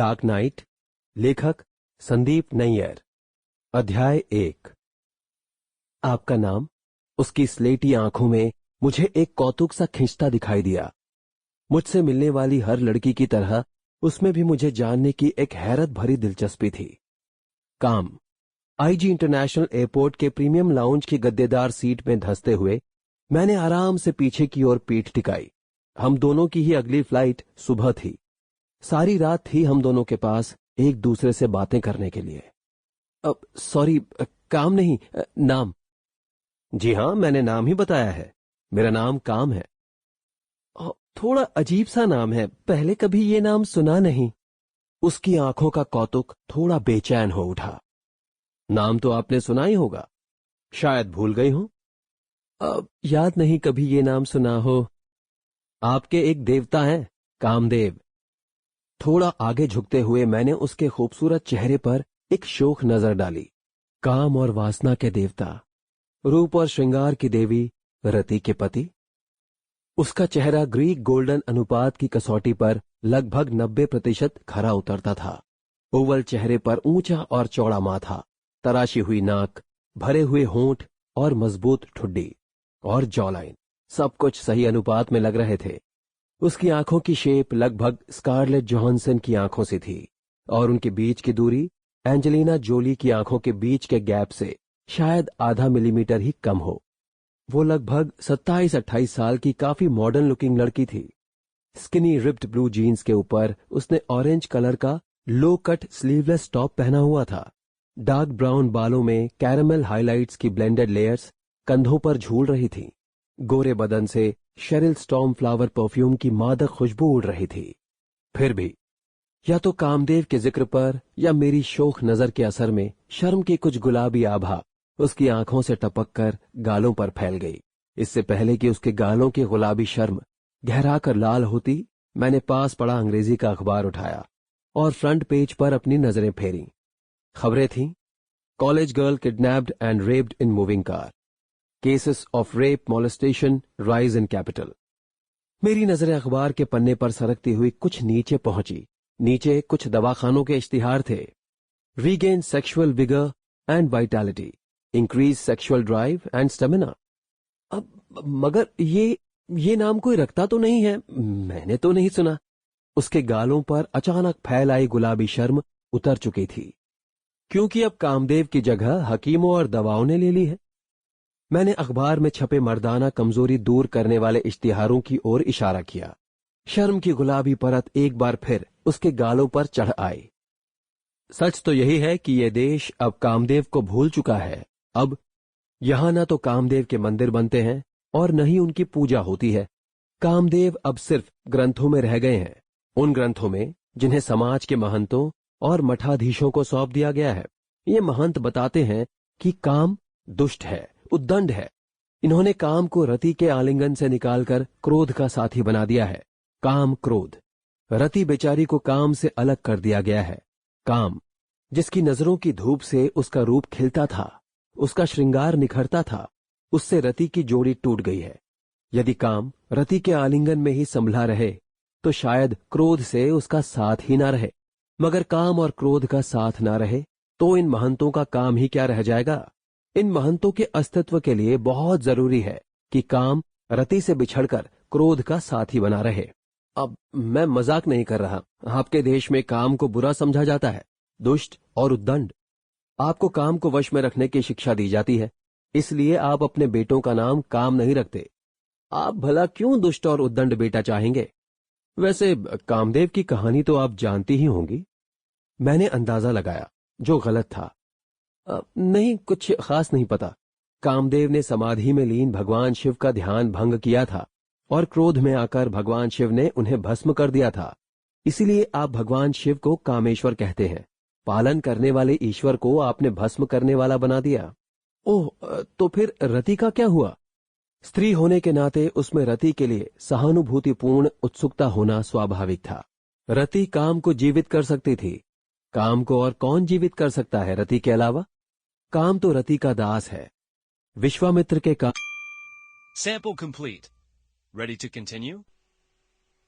Dark night, लेखक संदीप नैयर। अध्याय 1। आपका नाम। उसकी स्लेटी आंखों में मुझे एक कौतुक सा खिंचता दिखाई दिया। मुझसे मिलने वाली हर लड़की की तरह उसमें भी मुझे जानने की एक हैरत भरी दिलचस्पी थी। काम। आईजी इंटरनेशनल एयरपोर्ट के प्रीमियम लाउंज की गद्देदार सीट में धंसते हुए मैंने आराम से पीछे की ओर पीठ टिकाई। हम दोनों की ही अगली फ्लाइट सुबह थी। सारी रात थी हम दोनों के पास एक दूसरे से बातें करने के लिए। अब सॉरी, काम नहीं, नाम। जी हां, मैंने नाम ही बताया है। मेरा नाम काम है। थोड़ा अजीब सा नाम है, पहले कभी ये नाम सुना नहीं। उसकी आंखों का कौतुक थोड़ा बेचैन हो उठा। नाम तो आपने सुना ही होगा, शायद भूल गई हो। अब याद नहीं कभी ये नाम सुना हो। आपके एक देवता हैं, कामदेव। थोड़ा आगे झुकते हुए मैंने उसके खूबसूरत चेहरे पर एक शोक नजर डाली। काम और वासना के देवता, रूप और श्रृंगार की देवी रति के पति। उसका चेहरा ग्रीक गोल्डन अनुपात की कसौटी पर लगभग 90% खरा उतरता था। ओवल चेहरे पर ऊंचा और चौड़ा माथा, तराशी हुई नाक, भरे हुए होंठ और मजबूत ठुड्डी और जॉलाइन, सब कुछ सही अनुपात में लग रहे थे। उसकी आंखों की शेप लगभग स्कारलेट जोहानसन की आंखों से थी और उनके बीच की दूरी एंजेलिना जोली की आंखों के बीच के गैप से शायद आधा मिलीमीटर ही कम हो। वो लगभग 27-28 साल की काफी मॉडर्न लुकिंग लड़की थी। स्किनी रिप्ड ब्लू जीन्स के ऊपर उसने ऑरेंज कलर का लो कट स्लीवलेस टॉप पहना हुआ था। डार्क ब्राउन बालों में कैरेमल हाइलाइट्स की ब्लेंडेड लेयर्स कंधों पर झूल रही थी। गोरे बदन से शेरिल स्टॉर्म फ्लावर परफ्यूम की मादक खुशबू उड़ रही थी। फिर भी या तो कामदेव के जिक्र पर या मेरी शोख नजर के असर में शर्म की कुछ गुलाबी आभा उसकी आंखों से टपक कर गालों पर फैल गई। इससे पहले कि उसके गालों की गुलाबी शर्म गहरा कर लाल होती, मैंने पास पड़ा अंग्रेजी का अखबार उठाया और फ्रंट पेज पर अपनी नजरें फेरी। खबरें थीं, college girl kidnapped and raped in moving car, cases of rape molestation rise in capital. मेरी नजरें अखबार के पन्ने पर सरकती हुई कुछ नीचे पहुंची। नीचे कुछ दवाखानों के इश्तिहार थे। Regain sexual vigour and vitality, increase sexual drive and stamina. अब मगर ये नाम कोई रखता तो नहीं है, मैंने तो नहीं सुना। उसके गालों पर अचानक फैल आई गुलाबी शर्म उतर चुकी थी, क्योंकि अब कामदेव की जगह हकीमों और दवाओं ने ले ली है। मैंने अखबार में छपे मर्दाना कमजोरी दूर करने वाले इश्तिहारों की ओर इशारा किया। शर्म की गुलाबी परत एक बार फिर उसके गालों पर चढ़ आई। सच तो यही है कि यह देश अब कामदेव को भूल चुका है। अब यहां न तो कामदेव के मंदिर बनते हैं और न ही उनकी पूजा होती है। कामदेव अब सिर्फ ग्रंथों में रह गए हैं, उन ग्रंथों में जिन्हें समाज के महंतों और मठाधीशों को सौंप दिया गया है। ये महंत बताते हैं कि काम दुष्ट है, उद्दंड है। इन्होंने काम को रति के आलिंगन से निकालकर क्रोध का साथी बना दिया है। काम क्रोध, रति बेचारी को काम से अलग कर दिया गया है। काम जिसकी नजरों की धूप से उसका रूप खिलता था, उसका श्रृंगार निखरता था, उससे रति की जोड़ी टूट गई है। यदि काम रति के आलिंगन में ही संभला रहे तो शायद क्रोध से उसका साथ ही ना रहे। मगर काम और क्रोध का साथ ना रहे तो इन महंतों का काम ही क्या रह जाएगा। इन महंतों के अस्तित्व के लिए बहुत जरूरी है कि काम रति से बिछड़कर क्रोध का साथी बना रहे। अब मैं मजाक नहीं कर रहा। आपके देश में काम को बुरा समझा जाता है, दुष्ट और उद्दंड। आपको काम को वश में रखने की शिक्षा दी जाती है, इसलिए आप अपने बेटों का नाम काम नहीं रखते। आप भला क्यों दुष्ट और उद्दंड बेटा चाहेंगे? वैसे कामदेव की कहानी तो आप जानती ही होंगी। मैंने अंदाजा लगाया, जो गलत था। नहीं, कुछ खास नहीं पता। कामदेव ने समाधि में लीन भगवान शिव का ध्यान भंग किया था और क्रोध में आकर भगवान शिव ने उन्हें भस्म कर दिया था। इसीलिए आप भगवान शिव को कामेश्वर कहते हैं। पालन करने वाले ईश्वर को आपने भस्म करने वाला बना दिया। ओह, तो फिर रति का क्या हुआ? स्त्री होने के नाते उसमें रति के लिए सहानुभूतिपूर्ण उत्सुकता होना स्वाभाविक था। रति काम को जीवित कर सकती थी। काम को और कौन जीवित कर सकता है रति के अलावा? काम तो रति का दास है। विश्वामित्र के काम। Sample complete. Ready to continue?